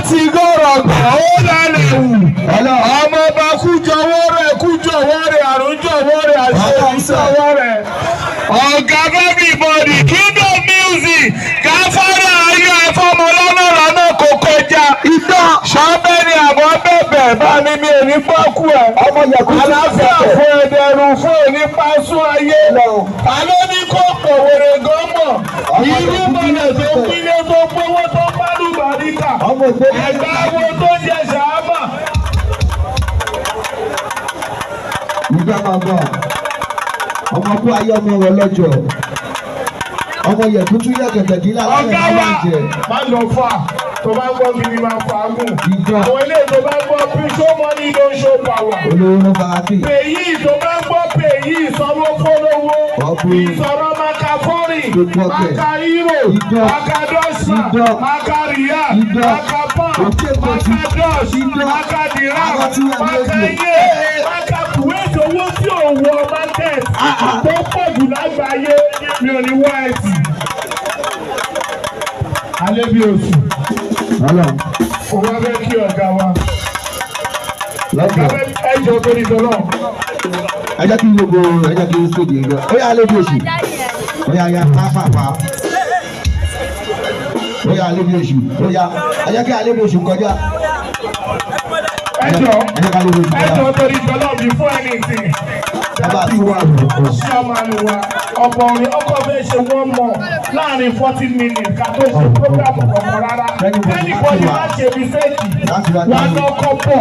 ti gọ̀rọ̀gbọ̀ ó lálẹ́ wù. ọmọ ọba kújọwọ́ rẹ̀ àrùjọwọ́ rẹ̀ àṣeyọwọ́ rẹ̀. ọ̀gá everybody Kingdom Music káfárà ayọ̀ ẹ̀fọ́mọ lọ́nà kò kọjá. sọ́bẹ̀ ni àbọ̀ bẹ̀bẹ̀ bá ní mi ò ní pọ́kú ẹ̀. àlàáfíà fún ẹ̀dẹ̀rù fún onípasún ayé. àlọ́ ní kò pòwèrè gọ́mọ̀. irú mọ̀lẹ̀ tó pínlẹ̀ tó gbówó tó pálù bàríkà. ẹ̀gbá wo tó jẹ ṣàámà. nígbà máa bọ̀ ọmọ kú ayé ọmọ rẹ lọ́jọ́ ọmọ yẹ̀kú tún yẹ gẹ̀gẹ̀dínlá láti ẹ̀ máa jẹ. má lọ fà tó bá gbọ́ mi ni máa fà á gùn. àwọn ilé tó bá gbọ́ show money don show power. olówó ló fara sí. pèyí tó bá gbọ́ pèyí ìsanwó fọlọ́wọ́. ìsọ̀rọ̀ makafori makahiro makadọ́sà makariya makapa makados makadira makaye makakuwéjì owó tí ò wọ market tó pọ̀ jù lágbàáyé mi ò ní wá ẹ̀sì. alẹ́ bí oṣù. Ó wá fẹ́ kí ọ̀gá wa. Ẹjọ́ torí tọ́lọ́. Ẹjọ́ kí gbogbo ẹjọ́ kí sóde gan. Ó yà alẹ́ bí oṣù. Ó yà ya pápápá. Ó yà alẹ́ bí oṣù. Ó yà ẹjọ́ kí alẹ́ bí oṣù kọjá. Ẹjọ́ torí tọ́lọ́ before anything. Bàbá tí wà ṣé ọmọ àlù wa ọ̀pọ̀ orin ọkọ̀ bẹ́ẹ̀ ṣe wọ́n mọ̀ láàrin 40 minutes ká tó ṣe program kọ̀ọ̀kan rárá. Anybody má ṣe mistake wà lọ́kọ̀ pọ̀.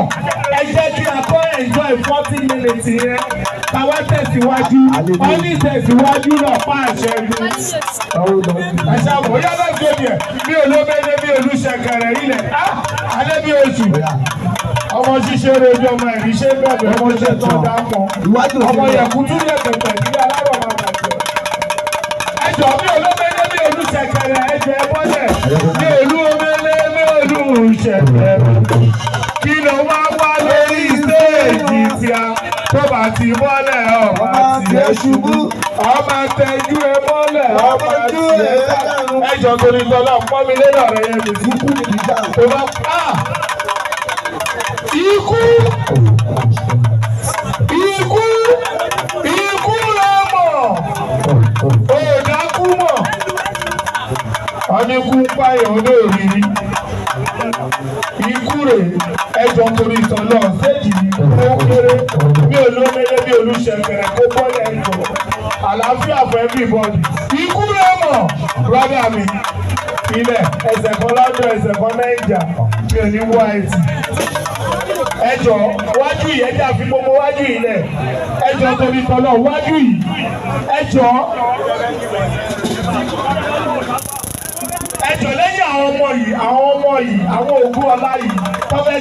Ẹ jẹ́ kí a kọ́ enjoy 40 minutes yẹn. Káwá tẹ̀síwájú. Wọ́n ní tẹ̀síwájú náà pa àṣẹ ìlú. Ẹ ṣàbọ̀ yálà gbòdì ẹ̀ bí olómẹ́lẹ́ bí olùṣẹ̀kẹ̀rẹ̀ ilẹ̀. Alẹ́ bí oṣù. Ọmọ ṣíṣe rojú ọmọ ẹ̀rí ṣe bẹ̀rẹ̀ ọmọ ṣe tó dá pọ̀. Ọmọ yẹ̀kú tún yẹ pẹ̀pẹ̀ nílé alárọ̀ máa bàjẹ́. Ẹjọ́ bí olómẹ́lẹ́ bí olùṣẹ̀kẹ̀rẹ̀ ẹ̀jẹ̀ bọ́lẹ̀ bí olúomẹ́lẹ́ bí olùṣẹ̀kẹ̀rẹ̀. Kí ló máa wá lórí stéèjì tí a tó bá ti bọ́lẹ̀ ọmọ àti ẹ̀ ṣubú. Ọmọ tẹjú ẹ mọ́lẹ̀ ọmọ àti ẹ̀ sáré. Ẹjọ́ torí tọ́lá pọ́nmi lé lọ́rọ̀ yẹn mi sí kú nìdí dáa. Tó bá ikú la mọ̀ òdàkú mọ̀ ọ̀nìkú páyọ̀ olóòrìrí ikú rẹ̀ ẹjọ́ torí ìtọ́lọ́ ṣéèjì ó kéré bí olómẹ́lẹ́ bí olùṣẹ̀kẹ̀rẹ̀ kó bọ́lẹ̀ ẹjọ́ àlàáfíà for everybody ikú la mọ̀ brother mi ilẹ̀ ẹsẹ̀ kan lọ́dọ̀ ẹsẹ̀ kan Naija mi ò ní wá ẹtì. Ẹjọ́ wájú yìí ẹjọ́ àfi gbogbo wájú yìí lẹ̀ ẹjọ́ torí tọ́lọ̀ wájú yìí ẹjọ́ lẹ́yìn àwọn ọmọ yìí àwọn ògùn ọlá yìí tọ́fẹ́